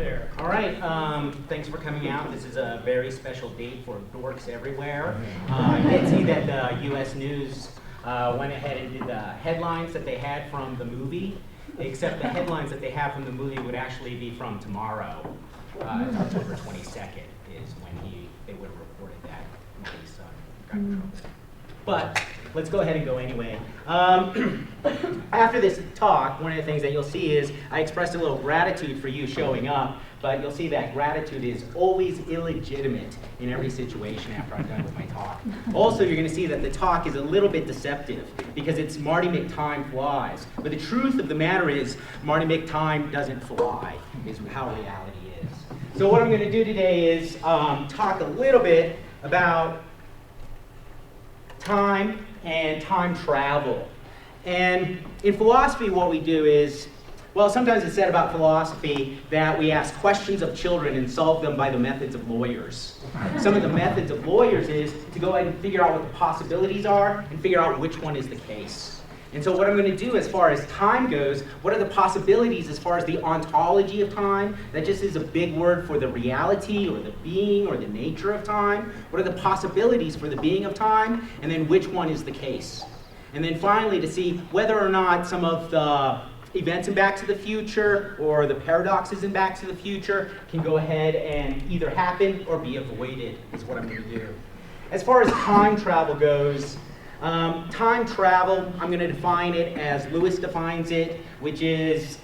there. All right, thanks for coming out. This is a very special date for dorks everywhere. I did see that the U.S. News went ahead and did the headlines that they had from the movie, except the headlines that they have from the movie would actually be from tomorrow. October 22nd is when they would have reported that Marty's son got in trouble. But let's go ahead and go anyway. After this talk, one of the things that you'll see is I expressed a little gratitude for you showing up, but you'll see that gratitude is always illegitimate in every situation after I'm done with my talk. Also, you're going to see that the talk is a little bit deceptive because it's Marty McTime flies. But the truth of the matter is Marty McTime doesn't fly, is how reality is. So what I'm going to do today is talk a little bit about time and time travel. And in philosophy, what we do is, well, sometimes it's said about philosophy that we ask questions of children and solve them by the methods of lawyers. Some of the methods of lawyers is to go ahead and figure out what the possibilities are and figure out which one is the case. And so what I'm going to do as far as time goes, what are the possibilities as far as the ontology of time? That just is a big word for the reality or the being or the nature of time. What are the possibilities for the being of time? And then which one is the case? And then finally to see whether or not some of the events in Back to the Future or the paradoxes in Back to the Future can go ahead and either happen or be avoided is what I'm going to do. As far as time travel goes, time travel, I'm going to define it as Lewis defines it, which is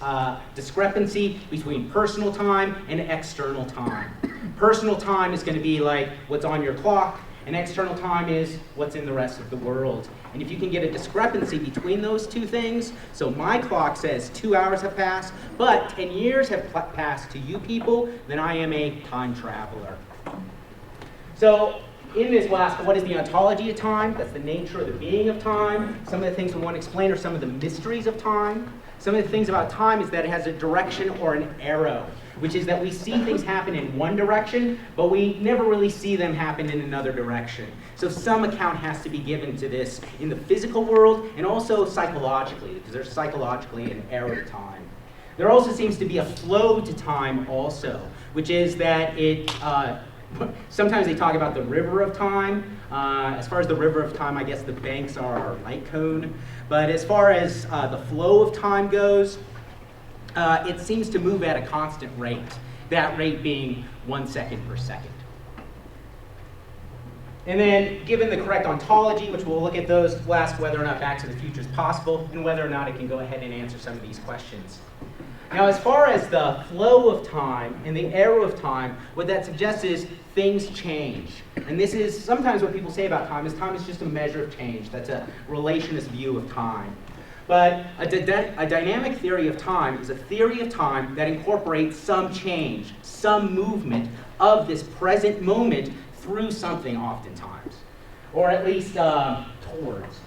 discrepancy between personal time and external time. Personal time is going to be like what's on your clock, and external time is what's in the rest of the world. And if you can get a discrepancy between those two things, so my clock says 2 hours have passed, but 10 years have passed to you people, then I am a time traveler. So, in this last, what is the ontology of time? That's the nature of the being of time. Some of the things we want to explain are some of the mysteries of time. Some of the things about time is that it has a direction or an arrow, which is that we see things happen in one direction, but we never really see them happen in another direction. So some account has to be given to this in the physical world and also psychologically, because there's psychologically an arrow to time. There also seems to be a flow to time also, which is that it, sometimes they talk about the river of time. As far as the river of time, I guess the banks are our light cone. But as far as the flow of time goes, it seems to move at a constant rate, that rate being 1 second per second. And then, given the correct ontology, which we'll look at those, we'll ask whether or not Back to the Future is possible, and whether or not it can go ahead and answer some of these questions. Now, as far as the flow of time and the arrow of time, what that suggests is things change. And this is sometimes what people say about time is just a measure of change. That's a relationist view of time. But a dynamic theory of time is a theory of time that incorporates some change, some movement of this present moment through something oftentimes, or at least towards.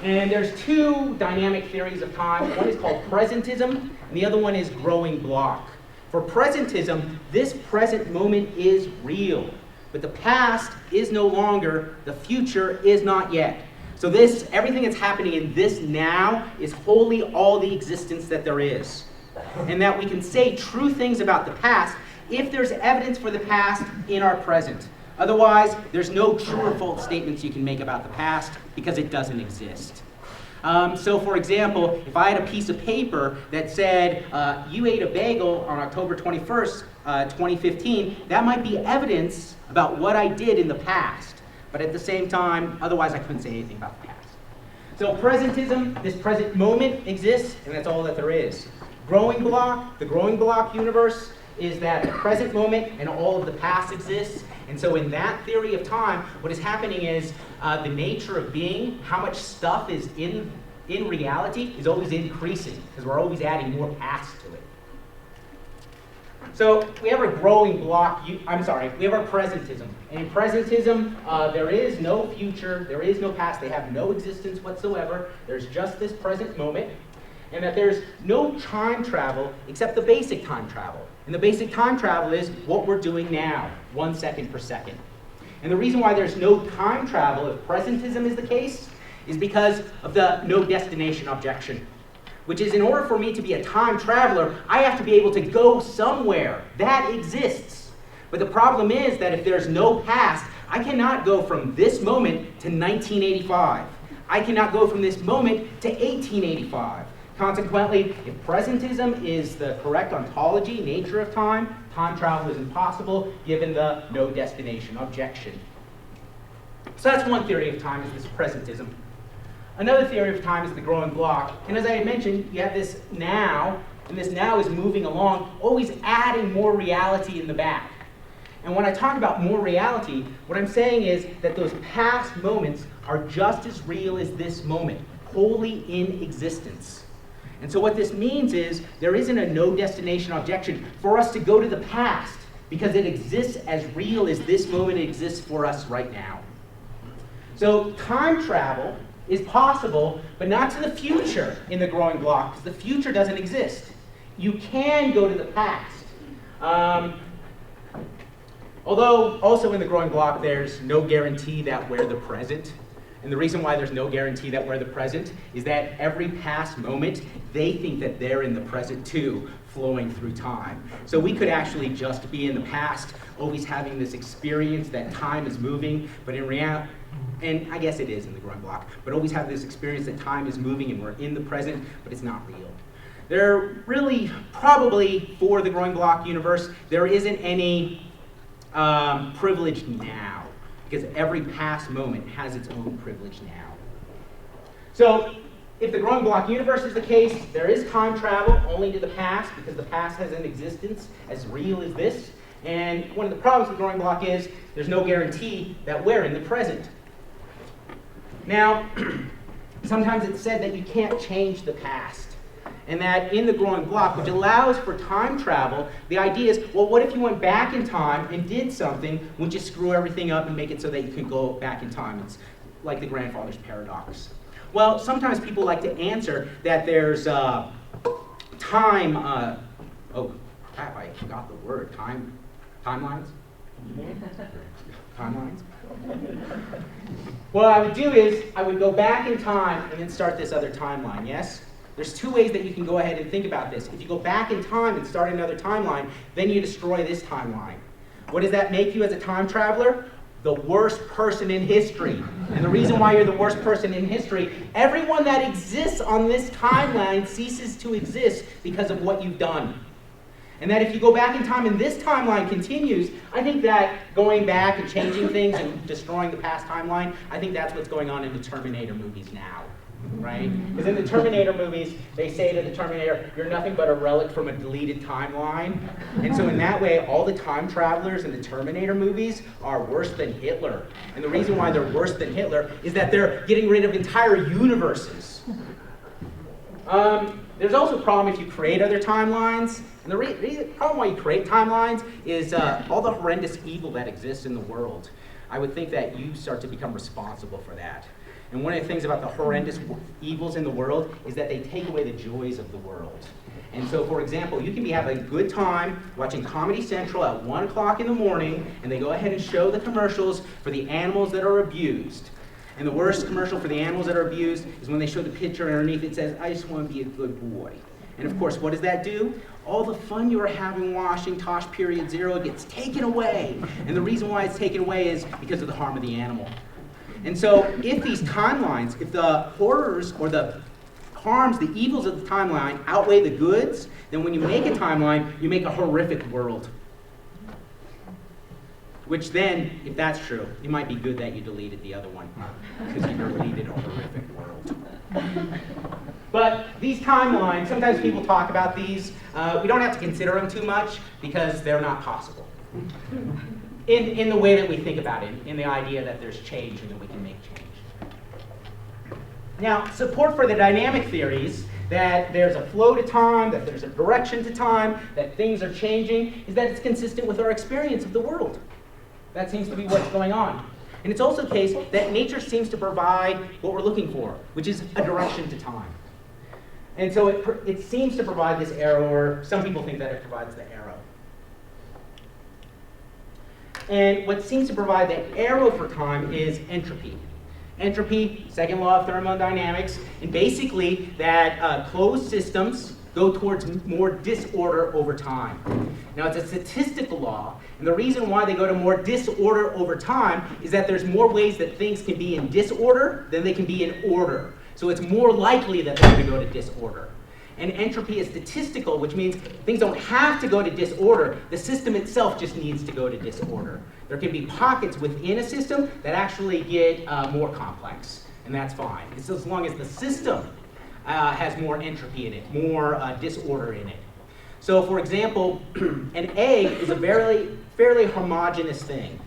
And there's two dynamic theories of time. One is called presentism, and the other one is growing block. For presentism, this present moment is real, but the past is no longer, the future is not yet. So everything that's happening in this now is wholly all the existence that there is. And that we can say true things about the past if there's evidence for the past in our present. Otherwise, there's no true or false statements you can make about the past because it doesn't exist. So for example, if I had a piece of paper that said, you ate a bagel on October 21st, 2015, that might be evidence about what I did in the past. But at the same time, otherwise I couldn't say anything about the past. So presentism, this present moment exists, and that's all that there is. Growing block, the growing block universe, is that the present moment and all of the past exists. And so in that theory of time, what is happening is the nature of being, how much stuff is in reality, is always increasing, because we're always adding more past to it. So we have a growing block, we have our presentism. And in presentism, there is no future, there is no past, they have no existence whatsoever. There's just this present moment. And that there's no time travel except the basic time travel. And the basic time travel is what we're doing now, 1 second per second. And the reason why there's no time travel if presentism is the case is because of the no destination objection. which is in order for me to be a time traveler, I have to be able to go somewhere. That exists. But the problem is that if there's no past, I cannot go from this moment to 1985. I cannot go from this moment to 1885. Consequently, if presentism is the correct ontology, nature of time, time travel is impossible given the no destination objection. So that's one theory of time, is this presentism. Another theory of time is the growing block. And as I had mentioned, you have this now, and this now is moving along, always adding more reality in the back. And when I talk about more reality, what I'm saying is that those past moments are just as real as this moment, wholly in existence. And so what this means is there isn't a no destination objection for us to go to the past, because it exists as real as this moment exists for us right now. So time travel is possible, but not to the future in the growing block, because the future doesn't exist. You can go to the past. Although also in the growing block there's no guarantee that we're the present. And the reason why there's no guarantee that we're the present is that every past moment, they think that they're in the present too, flowing through time. So we could actually just be in the past, always having this experience that time is moving, but in reality, and I guess it is in the growing block, but always have this experience that time is moving and we're in the present, but it's not real. There really, probably for the growing block universe, there isn't any privilege now, because every past moment has its own privilege now. So if the growing block universe is the case, there is time travel only to the past, because the past has an existence as real as this. And one of the problems with the growing block is there's no guarantee that we're in the present. Now, sometimes it's said that you can't change the past. And that in the growing block, which allows for time travel, the idea is, well, what if you went back in time and did something, would you screw everything up and make it so that you can go back in time? It's like the grandfather's paradox. Well, sometimes people like to answer that there's time, oh crap, I forgot the word, timelines? Timelines? What I would do is, I would go back in time and then start this other timeline, yes? There's two ways that you can go ahead and think about this. If you go back in time and start another timeline, then you destroy this timeline. What does that make you as a time traveler? The worst person in history. And the reason why you're the worst person in history, everyone that exists on this timeline ceases to exist because of what you've done. And that if you go back in time and this timeline continues, I think that going back and changing things and destroying the past timeline, I think that's what's going on in the Terminator movies now. Right? Because in the Terminator movies, they say to the Terminator, you're nothing but a relic from a deleted timeline. And so in that way, all the time travelers in the Terminator movies are worse than Hitler. And the reason why they're worse than Hitler is that they're getting rid of entire universes. There's also a problem if you create other timelines. And the problem why you create timelines is all the horrendous evil that exists in the world. I would think that you start to become responsible for that. And one of the things about the horrendous evils in the world is that they take away the joys of the world. And so, for example, you can be having a good time watching Comedy Central at 1 o'clock in the morning, and they go ahead and show the commercials for the animals that are abused. And the worst commercial for the animals that are abused is when they show the picture and underneath it says, I just want to be a good boy. And of course, what does that do? All the fun you were having watching Tosh Period Zero gets taken away. And the reason why it's taken away is because of the harm of the animal. And so if these timelines, if the horrors or the harms, the evils of the timeline outweigh the goods, then when you make a timeline, you make a horrific world. Which then, if that's true, it might be good that you deleted the other one, because you deleted a horrific world. But these timelines, sometimes people talk about these. We don't have to consider them too much, because they're not possible. In the way that we think about it, in the idea that there's change and that we can make change. Now, support for the dynamic theories that there's a flow to time, that there's a direction to time, that things are changing, is that it's consistent with our experience of the world. That seems to be what's going on. And it's also the case that nature seems to provide what we're looking for, which is a direction to time. And so it seems to provide this arrow, or some people think that it provides the arrow. And what seems to provide the arrow for time is entropy. Entropy, second law of thermodynamics, and basically that closed systems go towards more disorder over time. Now, it's a statistical law, and the reason why they go to more disorder over time is that there's more ways that things can be in disorder than they can be in order. So it's more likely that they're going to go to disorder. And entropy is statistical, which means things don't have to go to disorder. The system itself just needs to go to disorder. There can be pockets within a system that actually get more complex, and that's fine. It's as long as the system has more entropy in it, more disorder in it. So, for example, an egg is a fairly homogeneous thing.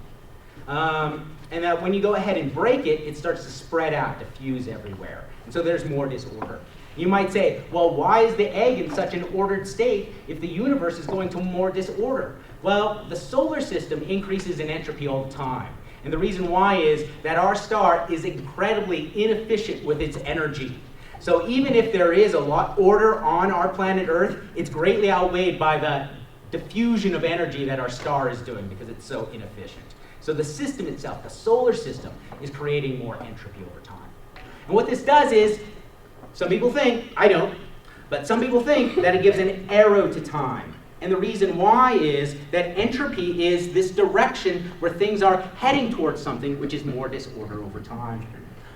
And that when you go ahead and break it, it starts to spread out, diffuse everywhere. And so there's more disorder. You might say, well, why is the egg in such an ordered state if the universe is going to more disorder? Well, the solar system increases in entropy all the time. And the reason why is that our star is incredibly inefficient with its energy. So even if there is a lot order on our planet Earth, it's greatly outweighed by the diffusion of energy that our star is doing because it's so inefficient. So the system itself, the solar system, is creating more entropy over time. And what this does is, some people think, I don't, but some people think that it gives an arrow to time. And the reason why is that entropy is this direction where things are heading towards something which is more disorder over time.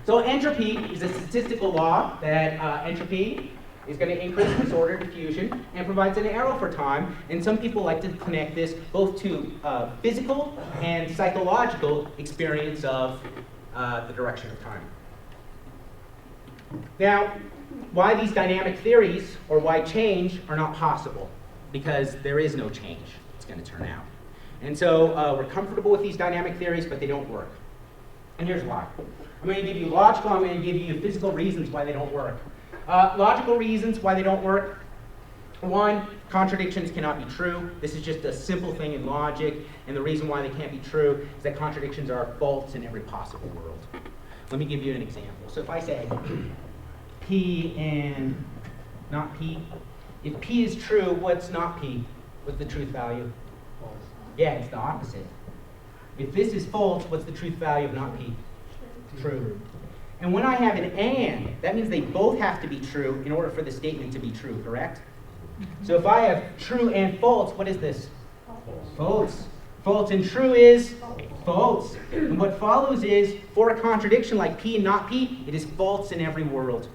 So entropy is a statistical law that entropy is going to increase disorder diffusion and provides an arrow for time. And some people like to connect this both to physical and psychological experience of the direction of time. Now, why these dynamic theories, or why change, are not possible? Because there is no change it's going to turn out. And so we're comfortable with these dynamic theories, but they don't work. And here's why. I'm going to give you logical, I'm going to give you physical reasons why they don't work. Logical reasons why they don't work. One, contradictions cannot be true. This is just a simple thing in logic, and the reason why they can't be true is that contradictions are false in every possible world. Let me give you an example. So if I say P and not P, if P is true, what's not P? What's the truth value? False. Yeah, it's the opposite. If this is false, what's the truth value of not P? True. And when I have an and, that means they both have to be true in order for the statement to be true, correct? So if I have true and false, what is this? False. False and true is false. And what follows is, for a contradiction like P and not P, it is false in every world.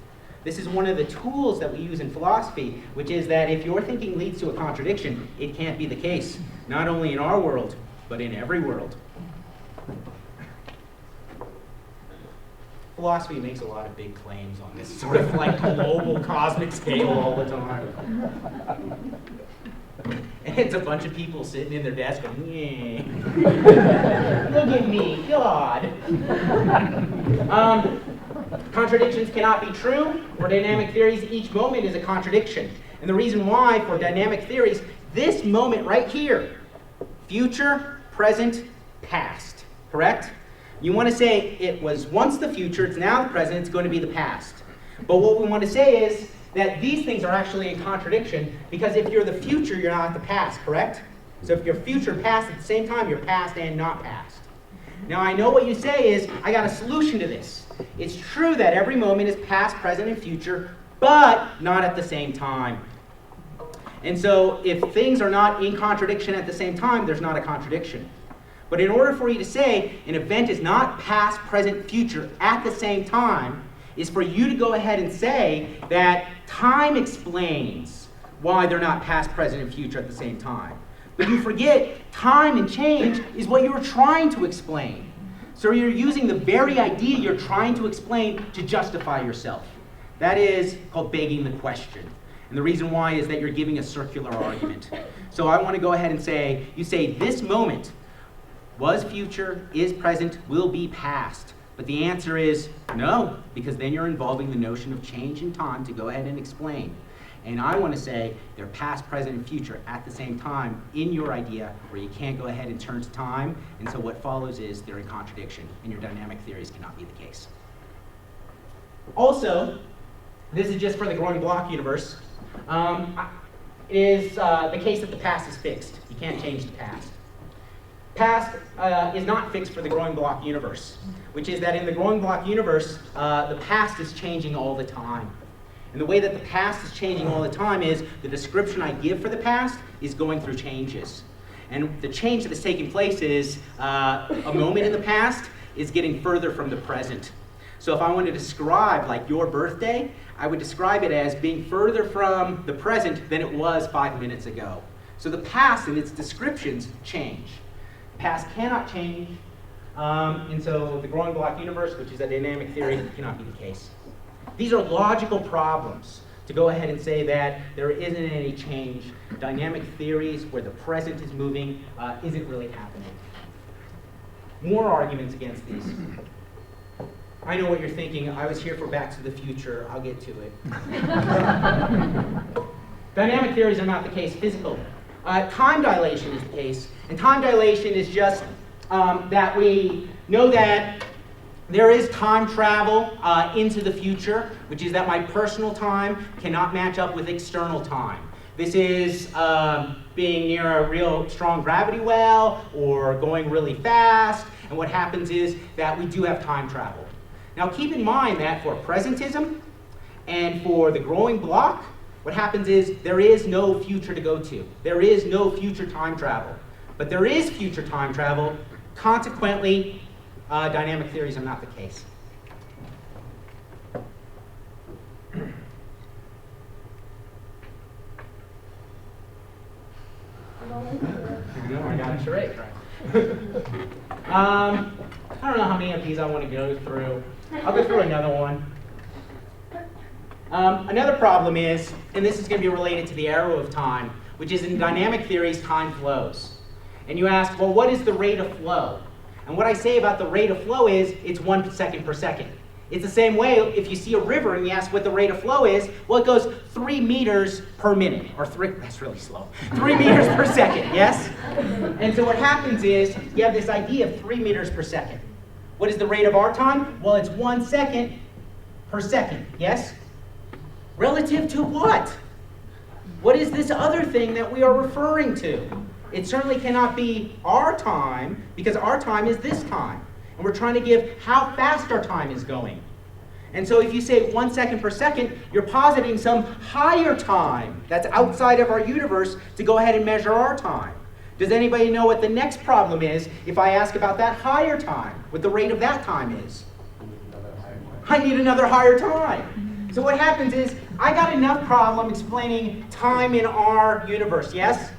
This is one of the tools that we use in philosophy, which is that if your thinking leads to a contradiction, it can't be the case. Not only in our world, but in every world. Philosophy makes a lot of big claims on this sort of like global cosmic scale all the time. And it's a bunch of people sitting in their desk going, yeah. Look at me, God. Contradictions cannot be true. For dynamic theories, each moment is a contradiction. And the reason why, for dynamic theories, this moment right here, future, present, past, correct? You want to say it was once the future, it's now the present, it's going to be the past. But what we want to say is that these things are actually in contradiction, because if you're the future, you're not the past, correct? So if you're future and past at the same time, you're past and not past. Now I know what you say is, I got a solution to this. It's true that every moment is past, present, and future, but not at the same time. And so if things are not in contradiction at the same time, there's not a contradiction. But in order for you to say an event is not past, present, future at the same time, is for you to go ahead and say that time explains why they're not past, present, and future at the same time. But you forget time and change is what you were trying to explain. So you're using the very idea you're trying to explain to justify yourself. That is called begging the question. And the reason why is that you're giving a circular argument. So I want to go ahead and say, you say this moment was future, is present, will be past. But the answer is no, because then you're involving the notion of change in time to go ahead and explain. And I want to say they're past, present, and future at the same time in your idea, where you can't go ahead and turn to time. And so what follows is they're in contradiction, and your dynamic theories cannot be the case. Also, this is just for the growing block universe, is the case that the past is fixed. You can't change the past. Past is not fixed for the growing block universe, which is that in the growing block universe, the past is changing all the time. And the way that the past is changing all the time is the description I give for the past is going through changes. And the change that is taking place is a moment in the past is getting further from the present. So if I want to describe like your birthday, I would describe it as being further from the present than it was 5 minutes ago. So the past and its descriptions change. Past cannot change, and so the growing block universe, which is a dynamic theory, cannot be the case. These are logical problems to go ahead and say that there isn't any change. Dynamic theories where the present is moving isn't really happening. More arguments against these. I know what you're thinking. I was here for Back to the Future. I'll get to it. Dynamic theories are not the case. Physical. Time dilation is the case. And time dilation is just that we know that there is time travel into the future, which is that my personal time cannot match up with external time. This is being near a real strong gravity well or going really fast. And what happens is that we do have time travel. Now keep in mind that for presentism and for the growing block, what happens is there is no future to go to. There is no future time travel. But there is future time travel. Consequently, dynamic theories are not the case. I got a charade, right? I don't know how many of these I want to go through. I'll go through another one. Another problem is, and this is going to be related to the arrow of time, which is in dynamic theories, time flows. And you ask, well, what is the rate of flow? And what I say about the rate of flow is, it's 1 second per second. It's the same way if you see a river and you ask what the rate of flow is, well, it goes 3 meters per minute, or that's really slow, 3 meters per second, yes? And so what happens is, you have this idea of 3 meters per second. What is the rate of our time? Well, it's 1 second per second, yes? Relative to what? What is this other thing that we are referring to? It certainly cannot be our time, because our time is this time. And we're trying to give how fast our time is going. And so if you say 1 second per second, you're positing some higher time that's outside of our universe to go ahead and measure our time. Does anybody know what the next problem is if I ask about that higher time, what the rate of that time is? I need another higher time. So what happens is, I got enough problem explaining time in our universe, yes?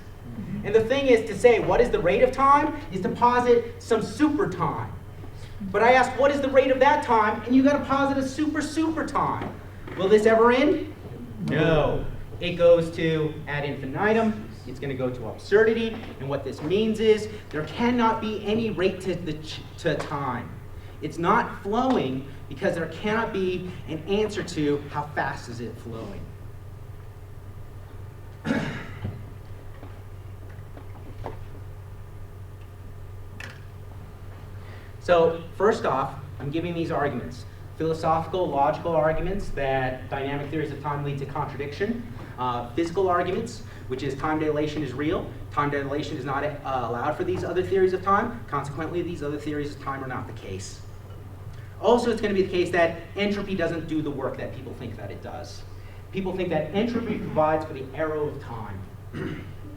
And the thing is to say, what is the rate of time, is to posit some super time. But I ask, what is the rate of that time, and you got to posit a super time. Will this ever end? No. It goes to ad infinitum. It's going to go to absurdity. And what this means is, there cannot be any rate to time. It's not flowing because there cannot be an answer to how fast is it flowing. So first off, I'm giving these arguments. Philosophical, logical arguments that dynamic theories of time lead to contradiction. Physical arguments, which is time dilation is real. Time dilation is not allowed for these other theories of time. Consequently, these other theories of time are not the case. Also, it's going to be the case that entropy doesn't do the work that people think that it does. People think that entropy provides for the arrow of time.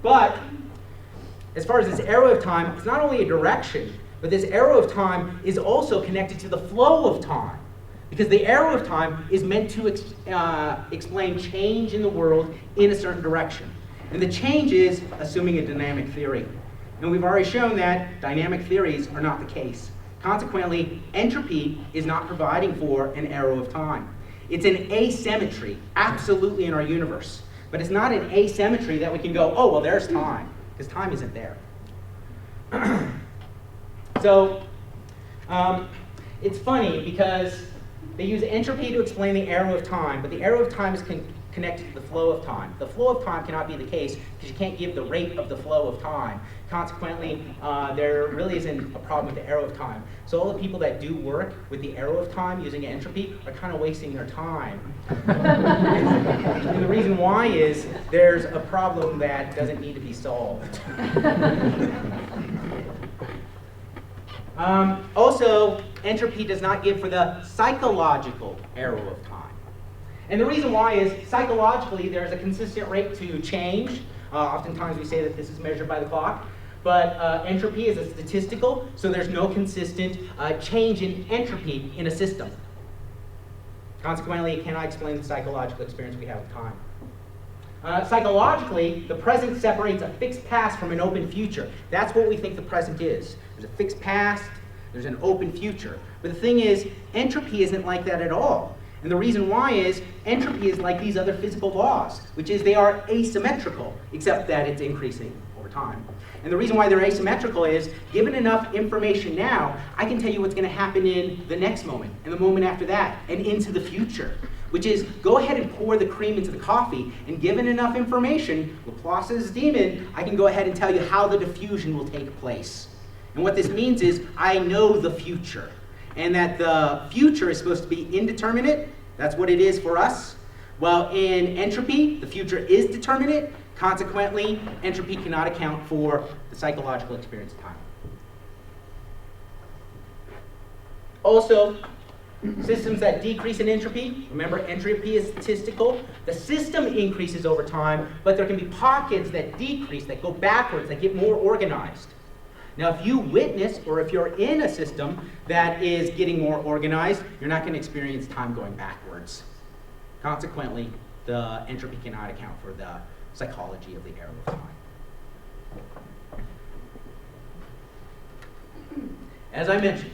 But as far as this arrow of time, it's not only a direction, but this arrow of time is also connected to the flow of time. Because the arrow of time is meant to explain change in the world in a certain direction. And the change is assuming a dynamic theory. And we've already shown that dynamic theories are not the case. Consequently, entropy is not providing for an arrow of time. It's an asymmetry, absolutely, in our universe. But it's not an asymmetry that we can go, oh, well, there's time, because time isn't there. So, it's funny because they use entropy to explain the arrow of time, but the arrow of time is connected to the flow of time. The flow of time cannot be the case because you can't give the rate of the flow of time. Consequently, there really isn't a problem with the arrow of time. So all the people that do work with the arrow of time using entropy are kind of wasting their time. And the reason why is there's a problem that doesn't need to be solved. Also, entropy does not give for the psychological arrow of time. And the reason why is psychologically there's a consistent rate to change. Oftentimes we say that this is measured by the clock. But entropy is a statistical, so there's no consistent change in entropy in a system. Consequently, it cannot explain the psychological experience we have with time. Psychologically, the present separates a fixed past from an open future. That's what we think the present is. There's a fixed past, there's an open future. But the thing is, entropy isn't like that at all. And the reason why is, entropy is like these other physical laws, which is they are asymmetrical, except that it's increasing over time. And the reason why they're asymmetrical is, given enough information now, I can tell you what's going to happen in the next moment, and the moment after that, and into the future. Which is, go ahead and pour the cream into the coffee, and given enough information, Laplace's demon, I can go ahead and tell you how the diffusion will take place. And what this means is, I know the future. And that the future is supposed to be indeterminate. That's what it is for us. Well, in entropy, the future is determinate. Consequently, entropy cannot account for the psychological experience of time. Also, systems that decrease in entropy, remember entropy is statistical, the system increases over time, but there can be pockets that decrease, that go backwards, that get more organized. Now, if you witness, or if you're in a system that is getting more organized, you're not going to experience time going backwards. Consequently, the entropy cannot account for the psychology of the arrow of time. As I mentioned,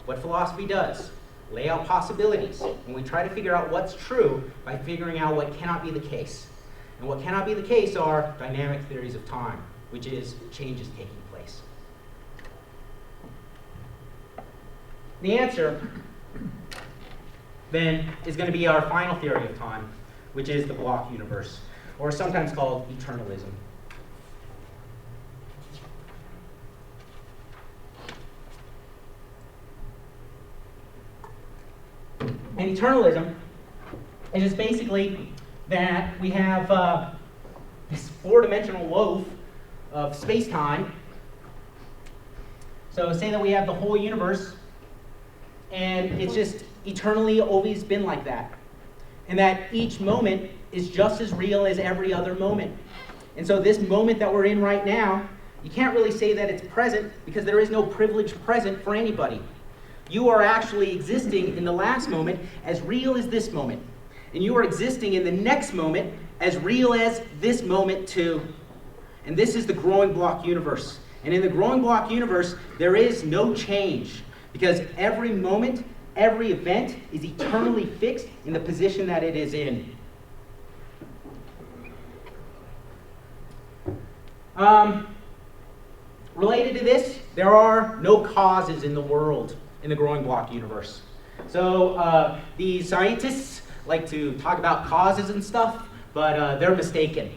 what philosophy does, lay out possibilities, and we try to figure out what's true by figuring out what cannot be the case. And what cannot be the case are dynamic theories of time, which is changes taking place. The answer, then, is going to be our final theory of time, which is the block universe, or sometimes called eternalism. And eternalism is just basically that we have this four-dimensional loaf of space-time. So say that we have the whole universe, and it's just eternally always been like that. And that each moment is just as real as every other moment. And so this moment that we're in right now, you can't really say that it's present because there is no privileged present for anybody. You are actually existing in the last moment as real as this moment. And you are existing in the next moment as real as this moment too. And this is the growing block universe. And in the growing block universe, there is no change because every moment, every event is eternally fixed in the position that it is in. Related to this, there are no causes in the world in the growing block universe. So the scientists like to talk about causes and stuff, but they're mistaken.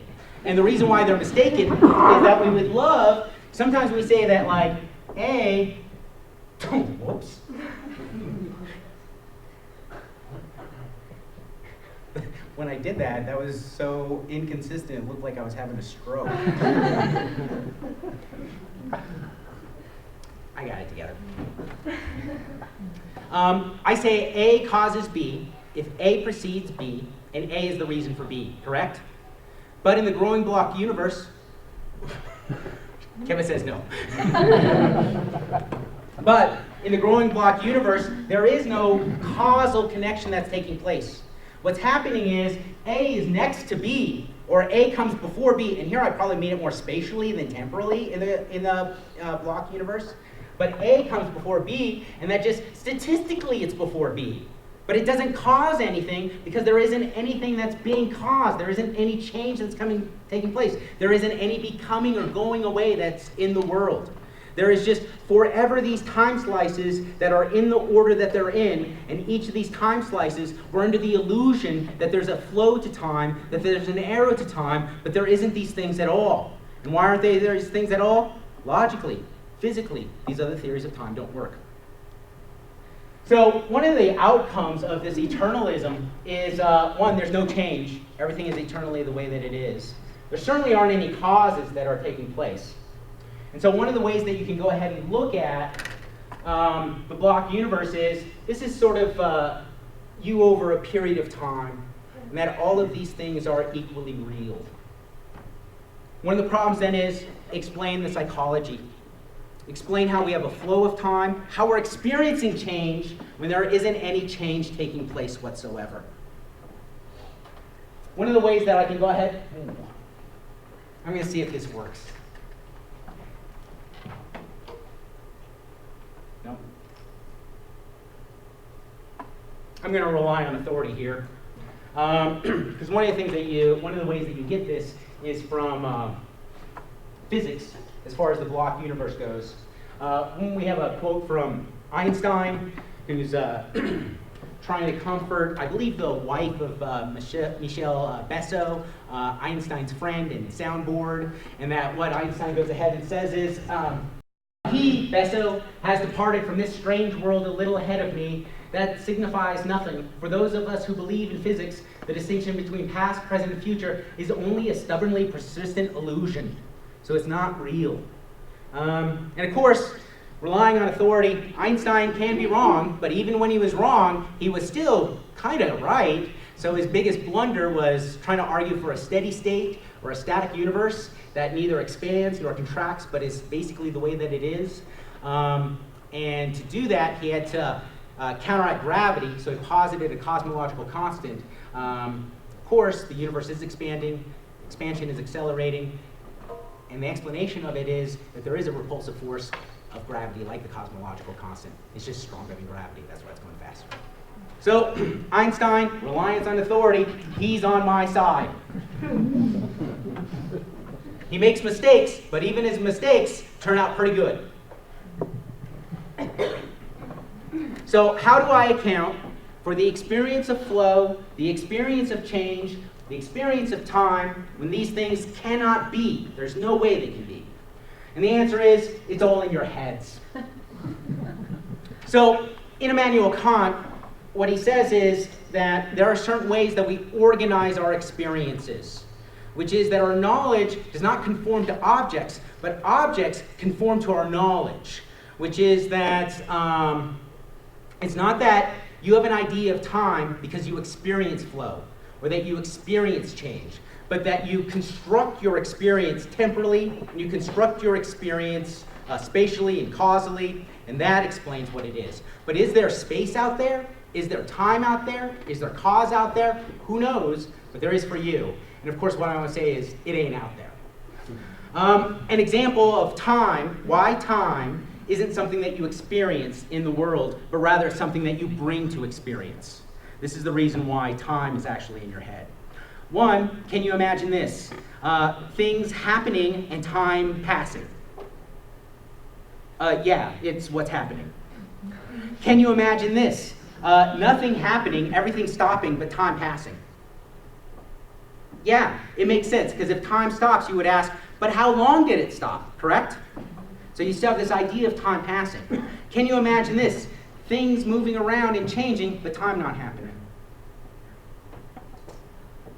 And the reason why they're mistaken is that we would love, sometimes we say that like A, whoops. When I did that, that was so inconsistent, it looked like I was having a stroke. I got it together. I say A causes B if A precedes B, and A is the reason for B, correct? But in the growing block universe, Kevin says no. But in the growing block universe, there is no causal connection that's taking place. What's happening is A is next to B, or A comes before B, and here I probably made it more spatially than temporally in the block universe. But A comes before B, and that just statistically it's before B. But it doesn't cause anything because there isn't anything that's being caused. There isn't any change that's taking place. There isn't any becoming or going away that's in the world. There is just forever these time slices that are in the order that they're in, and each of these time slices, we're under the illusion that there's a flow to time, that there's an arrow to time, but there isn't these things at all. And why aren't there these things at all? Logically, physically, these other theories of time don't work. So one of the outcomes of this eternalism is, one, there's no change. Everything is eternally the way that it is. There certainly aren't any causes that are taking place. And so one of the ways that you can go ahead and look at the block universe is, this is sort of you over a period of time, and that all of these things are equally real. One of the problems then is explain the psychology. Explain how we have a flow of time, how we're experiencing change when there isn't any change taking place whatsoever. One of the ways that I can go ahead, I'm going to see if this works. No. I'm going to rely on authority here. Because one of the ways that you get this is from physics, as far as the block universe goes. We have a quote from Einstein, who's trying to comfort, I believe, the wife of Michel Besso, Einstein's friend and soundboard, and that what Einstein goes ahead and says is, he, Besso, has departed from this strange world a little ahead of me. That signifies nothing. For those of us who believe in physics, the distinction between past, present, and future is only a stubbornly persistent illusion. So it's not real. And of course, relying on authority, Einstein can be wrong, but even when he was wrong, he was still kind of right. So his biggest blunder was trying to argue for a steady state or a static universe that neither expands nor contracts, but is basically the way that it is. And to do that, he had to counteract gravity, so he posited a cosmological constant. Of course, the universe is expanding, expansion is accelerating, and the explanation of it is that there is a repulsive force of gravity like the cosmological constant. It's just stronger than gravity, that's why it's going faster. So, Einstein, reliance on authority, he's on my side. He makes mistakes, but even his mistakes turn out pretty good. So how do I account for the experience of flow, the experience of change, the experience of time, when these things cannot be? There's no way they can be. And the answer is, it's all in your heads. So in Immanuel Kant, what he says is that there are certain ways that we organize our experiences, which is that our knowledge does not conform to objects, but objects conform to our knowledge, which is that it's not that you have an idea of time because you experience flow, or that you experience change, but that you construct your experience temporally, and you construct your experience spatially and causally, and that explains what it is. But is there space out there? Is there time out there? Is there cause out there? Who knows? But there is for you. And of course, what I want to say is, it ain't out there. An example of time, why time isn't something that you experience in the world, but rather something that you bring to experience. This is the reason why time is actually in your head. One, can you imagine this? Things happening and time passing. Yeah, it's what's happening. Can you imagine this? Nothing happening, everything stopping, but time passing. Yeah, it makes sense, because if time stops, you would ask, but how long did it stop, correct? So you still have this idea of time passing. Can you imagine this? Things moving around and changing, but time not happening.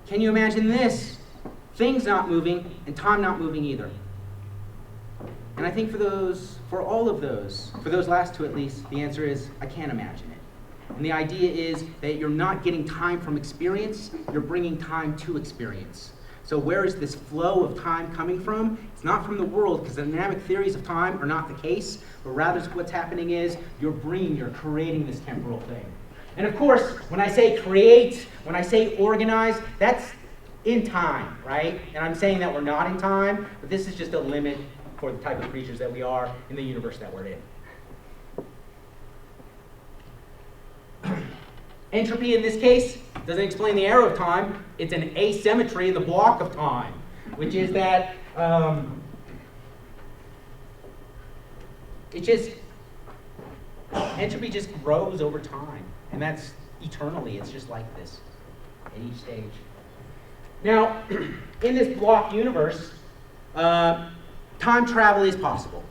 Can you imagine this? Things not moving and time not moving either. And I think for all of those, for those last two at least, the answer is, I can't imagine it. And the idea is that you're not getting time from experience, you're bringing time to experience. So where is this flow of time coming from? It's not from the world, because the dynamic theories of time are not the case, but rather what's happening is you're creating this temporal thing. And of course, when I say create, when I say organize, that's in time, right? And I'm saying that we're not in time, but this is just a limit for the type of creatures that we are in the universe that we're in. Entropy in this case doesn't explain the arrow of time. It's an asymmetry in the block of time, which is that entropy just grows over time, and that's eternally. It's just like this at each stage. Now, in this block universe, time travel is possible.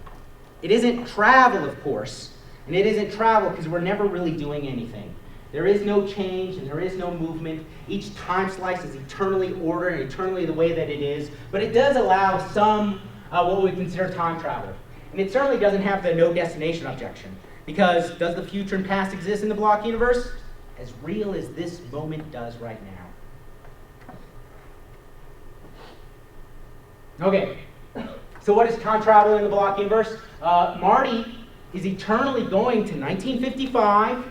It isn't travel, of course, and it isn't travel because we're never really doing anything. There is no change and there is no movement. Each time slice is eternally ordered and eternally the way that it is, but it does allow some what we consider time travel. And it certainly doesn't have the no destination objection. Because does the future and past exist in the block universe? As real as this moment does right now. Okay, so what is time travel in the block universe? Marty is eternally going to 1955,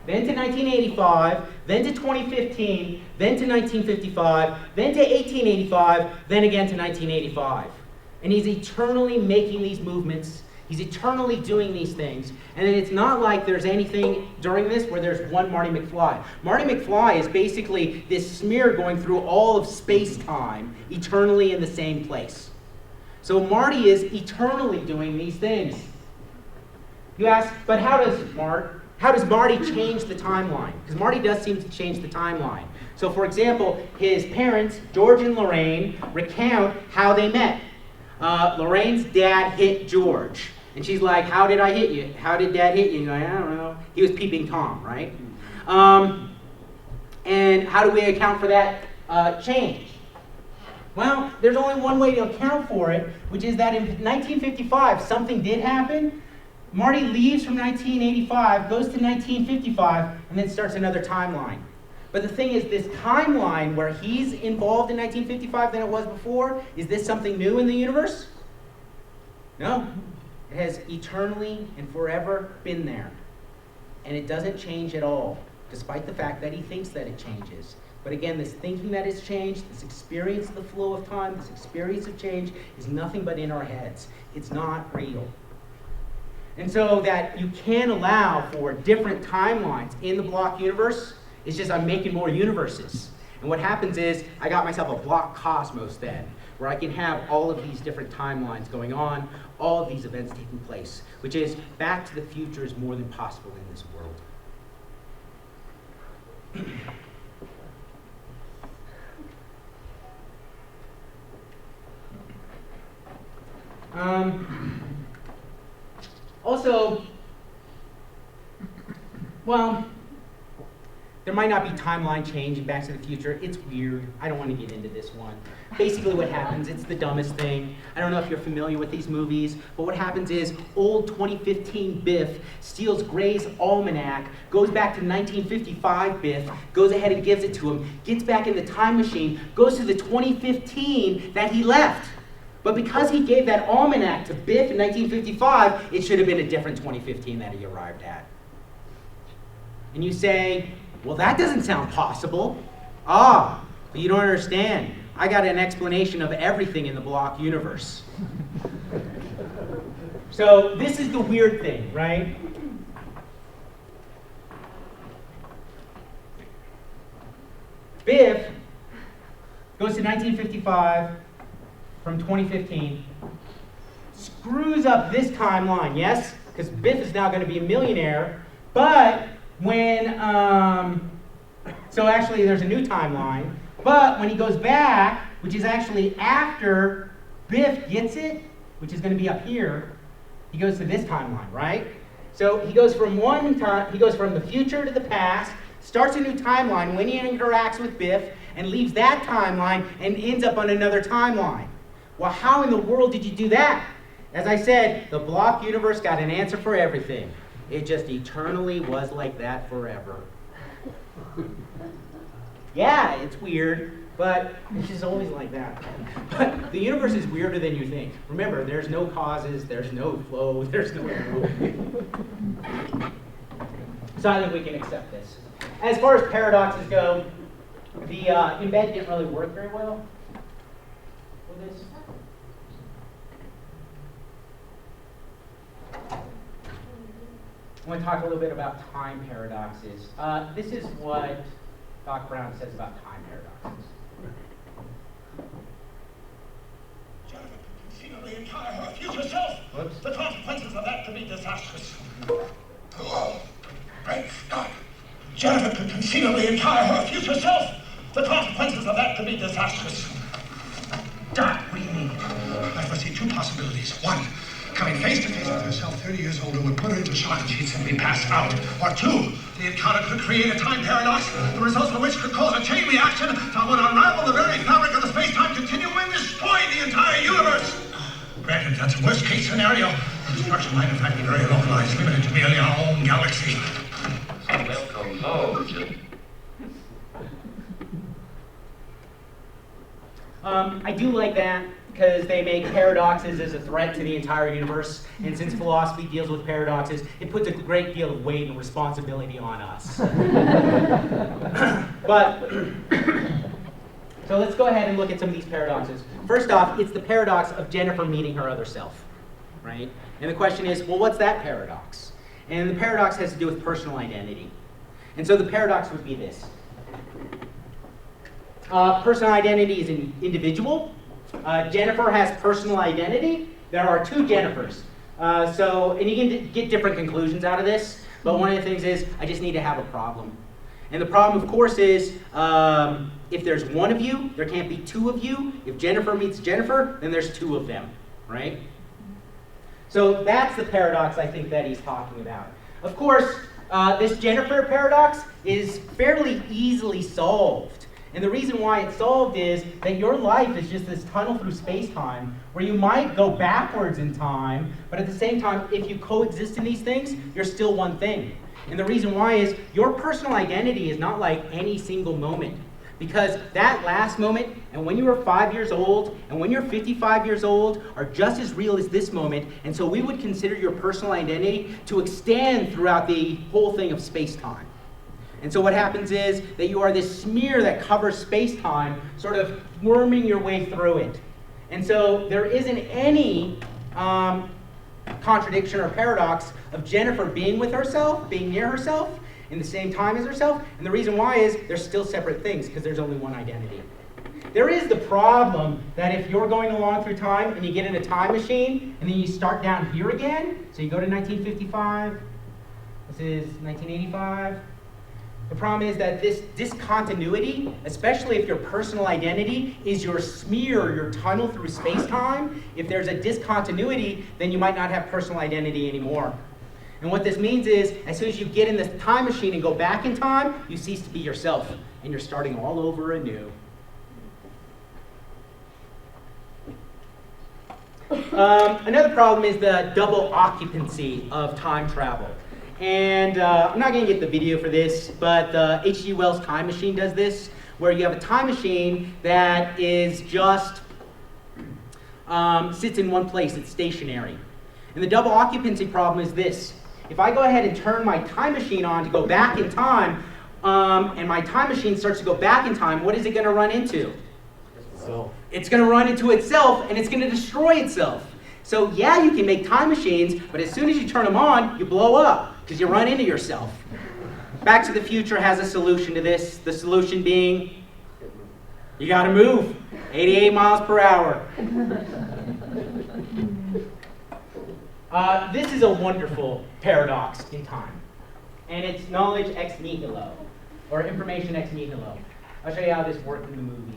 then to 1985, then to 2015, then to 1955, then to 1885, then again to 1985. And he's eternally making these movements. He's eternally doing these things. And then it's not like there's anything during this where there's one Marty McFly. Marty McFly is basically this smear going through all of space-time, eternally in the same place. So Marty is eternally doing these things. You ask, but how does Marty change the timeline? Because Marty does seem to change the timeline. So for example, his parents, George and Lorraine, recount how they met. Lorraine's dad hit George. And she's like, how did I hit you? How did Dad hit you? And you're like, I don't know. He was peeping Tom, right? And how do we account for that change? Well, there's only one way to account for it, which is that in 1955, something did happen. Marty leaves from 1985, goes to 1955, and then starts another timeline. But the thing is, this timeline where he's involved in 1955 than it was before, is this something new in the universe? No. It has eternally and forever been there. And it doesn't change at all, despite the fact that he thinks that it changes. But again, this thinking that it's changed, this experience of the flow of time, this experience of change, is nothing but in our heads. It's not real. And so that you can allow for different timelines in the block universe, it's just I'm making more universes. And what happens is I got myself a block cosmos then, where I can have all of these different timelines going on, all of these events taking place, which is Back to the Future is more than possible in this world. Also, well, there might not be timeline change in Back to the Future. It's weird. I don't want to get into this one. Basically what happens, it's the dumbest thing. I don't know if you're familiar with these movies, but what happens is old 2015 Biff steals Gray's almanac, goes back to 1955 Biff, goes ahead and gives it to him, gets back in the time machine, goes to the 2015 that he left. But because he gave that almanac to Biff in 1955, it should have been a different 2015 that he arrived at. And you say, well, that doesn't sound possible. But you don't understand. I got an explanation of everything in the block universe. So this is the weird thing, right? Biff goes to 1955 from 2015, screws up this timeline, yes? Because Biff is now going to be a millionaire, but when, so actually there's a new timeline, but when he goes back, which is actually after Biff gets it, which is going to be up here, he goes to this timeline, right? So he goes from he goes from the future to the past, starts a new timeline when he interacts with Biff, and leaves that timeline and ends up on another timeline. Well, how in the world did you do that? As I said, the block universe got an answer for everything. It just eternally was like that forever. Yeah, it's weird, but it's just always like that. But the universe is weirder than you think. Remember, there's no causes, there's no flow, there's no rule. So I think we can accept this. As far as paradoxes go, the embed didn't really work very well with this. I want to talk a little bit about time paradoxes. This is what Doc Brown says about time paradoxes. Jonathan, conceivably entire her future self. Whoops. The consequences of that could be disastrous. Oh, great Scott. Jennifer could conceivably entire her future self. The consequences of that could be disastrous. Doc, what do you mean? I foresee two possibilities. One, coming face to face with herself 30 years older would put her into shock and she'd simply pass out. Or two, the encounter could create a time paradox, the results of which could cause a chain reaction that would unravel the very fabric of the space-time continuum and destroy the entire universe. Granted, that's a worst-case scenario, Construction might in fact be very localized, limited to merely our own galaxy. Well composed. I do like that because they make paradoxes as a threat to the entire universe, and since philosophy deals with paradoxes, it puts a great deal of weight and responsibility on us. But, so let's go ahead and look at some of these paradoxes. First off, it's the paradox of Jennifer meeting her other self, right? And the question is, well, what's that paradox? And the paradox has to do with personal identity. And so the paradox would be this. Personal identity is an individual. Jennifer has personal identity. There are two Jennifers. And you can get different conclusions out of this, but one of the things is, I just need to have a problem. And the problem, of course, is if there's one of you, there can't be two of you. If Jennifer meets Jennifer, then there's two of them, right? So that's the paradox I think that he's talking about. Of course, this Jennifer paradox is fairly easily solved. And the reason why it's solved is that your life is just this tunnel through space-time where you might go backwards in time, but at the same time, if you coexist in these things, you're still one thing. And the reason why is your personal identity is not like any single moment. Because that last moment, and when you were 5 years old, and when you're 55 years old, are just as real as this moment. And so we would consider your personal identity to extend throughout the whole thing of space-time. And so what happens is that you are this smear that covers space-time, sort of worming your way through it. And so there isn't any contradiction or paradox of Jennifer being with herself, being near herself, in the same time as herself. And the reason why is they're still separate things, because there's only one identity. There is the problem that if you're going along through time and you get in a time machine, and then you start down here again, so you go to 1955, this is 1985, the problem is that this discontinuity, especially if your personal identity is your smear, your tunnel through space-time, if there's a discontinuity, then you might not have personal identity anymore. And what this means is, as soon as you get in this time machine and go back in time, you cease to be yourself, and you're starting all over anew. Another problem is the double occupancy of time travel. And I'm not going to get the video for this, but H.G. Wells' Time Machine does this, where you have a time machine that is just sits in one place, it's stationary. And the double occupancy problem is this. If I go ahead and turn my time machine on to go back in time, and my time machine starts to go back in time, what is it going to run into? Itself. It's going to run into itself, and it's going to destroy itself. So yeah, you can make time machines, but as soon as you turn them on, you blow up, because you run into yourself. Back to the Future has a solution to this, the solution being, you got to move, 88 miles per hour. This is a wonderful paradox in time, and it's knowledge ex nihilo, or information ex nihilo. I'll show you how this worked in the movie.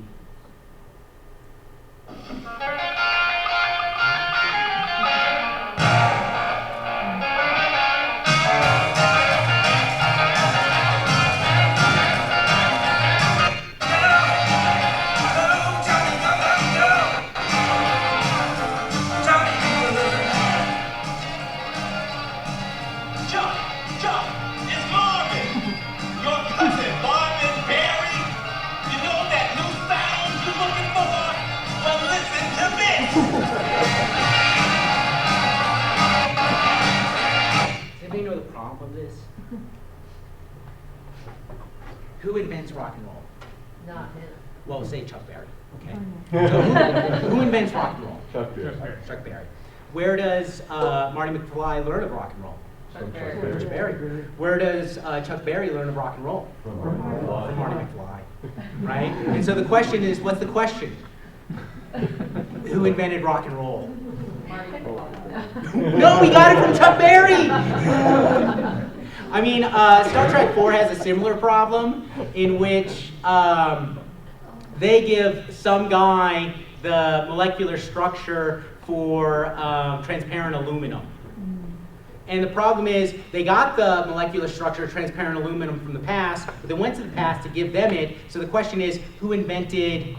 Who invents rock and roll? Not him. Well, say Chuck Berry. Okay. So who invents rock and roll? Chuck Berry. Chuck Berry. Where does Marty McFly learn of rock and roll? Chuck Chuck Berry. Where does Chuck Berry learn of rock and roll? From Marty McFly. From Marty McFly. Right? And so the question is, what's the question? Who invented rock and roll? Marty McFly. No, we got it from Chuck Berry! I mean, Star Trek 4 has a similar problem in which they give some guy the molecular structure for transparent aluminum. And the problem is, they got the molecular structure of transparent aluminum from the past, but they went to the past to give them it. So the question is, who invented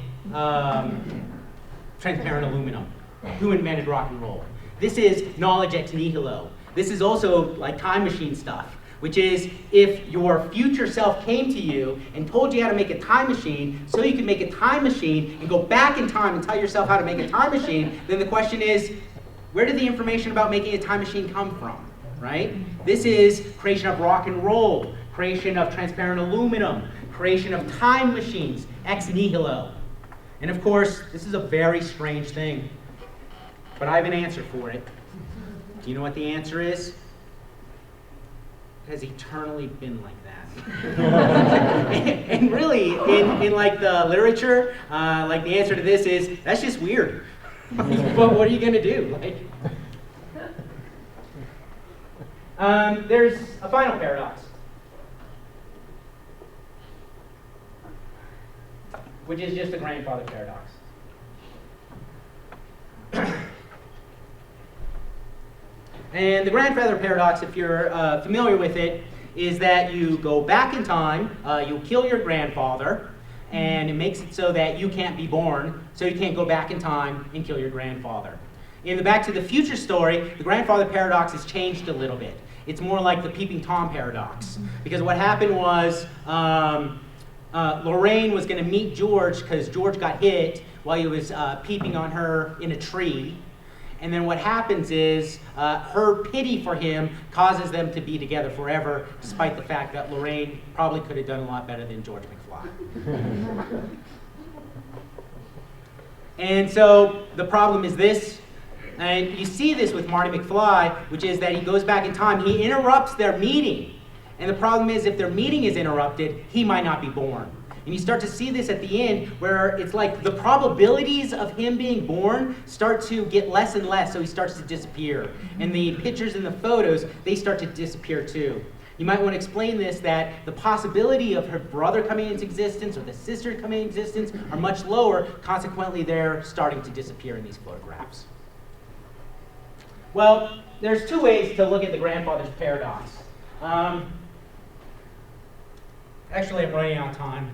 transparent aluminum? Who invented rock and roll? This is knowledge ex nihilo. This is also like time machine stuff, which is if your future self came to you and told you how to make a time machine so you could make a time machine and go back in time and tell yourself how to make a time machine, then the question is, where did the information about making a time machine come from, right? This is creation of rock and roll, creation of transparent aluminum, creation of time machines, ex nihilo. And of course, this is a very strange thing, but I have an answer for it. Do you know what the answer is? It has eternally been like that. and really, in like the literature, like the answer to this is, that's just weird. But what are you going to do? There's a final paradox, which is just the grandfather paradox. And the grandfather paradox, if you're familiar with it, is that you go back in time, you kill your grandfather, and it makes it so that you can't be born, so you can't go back in time and kill your grandfather. In the Back to the Future story, the grandfather paradox has changed a little bit. It's more like the peeping Tom paradox. Because what happened was Lorraine was going to meet George because George got hit while he was peeping on her in a tree. And then what happens is her pity for him causes them to be together forever, despite the fact that Lorraine probably could have done a lot better than George McFly. And so the problem is this, and you see this with Marty McFly, which is that he goes back in time, he interrupts their meeting. And the problem is if their meeting is interrupted, he might not be born. And you start to see this at the end where it's like the probabilities of him being born start to get less and less, so he starts to disappear. And the pictures and the photos, they start to disappear too. You might want to explain this, that the possibility of her brother coming into existence or the sister coming into existence are much lower, consequently they're starting to disappear in these photographs. Well, there's two ways to look at the grandfather's paradox. Actually, I'm running out of time.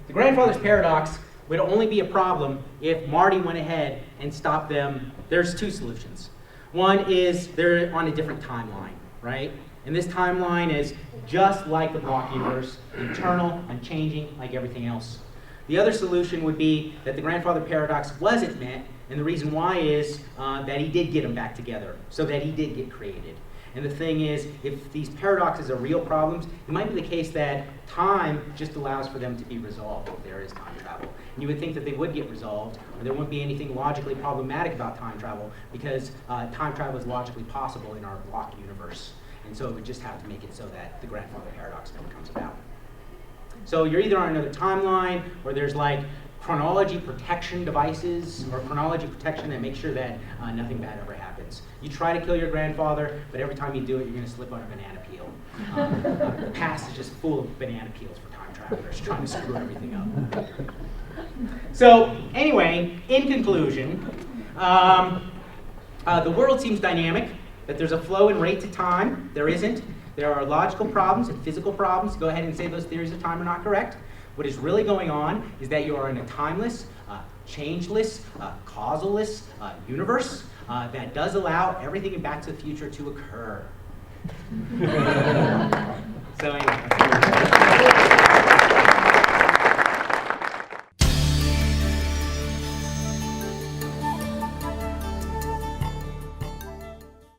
The grandfather's paradox would only be a problem if Marty went ahead and stopped them. There's two solutions. One is they're on a different timeline, right? And this timeline is just like the block universe, eternal, unchanging, like everything else. The other solution would be that the grandfather paradox wasn't met, and the reason why is that he did get them back together, so that he did get created. And the thing is, if these paradoxes are real problems, it might be the case that time just allows for them to be resolved if there is time travel. And you would think that they would get resolved, or there wouldn't be anything logically problematic about time travel, because time travel is logically possible in our block universe. And so it would just have to make it so that the grandfather paradox never comes about. So you're either on another timeline, or there's like chronology protection devices, or chronology protection that makes sure that nothing bad ever happens. You try to kill your grandfather, but every time you do it, you're going to slip on a banana peel. The past is just full of banana peels for time travelers trying to screw everything up. So anyway, in conclusion, the world seems dynamic, that there's a flow and rate to time. There isn't. There are logical problems and physical problems. Go ahead and say those theories of time are not correct. What is really going on is that you are in a timeless, changeless, causaless universe that does allow everything in Back to the Future to occur.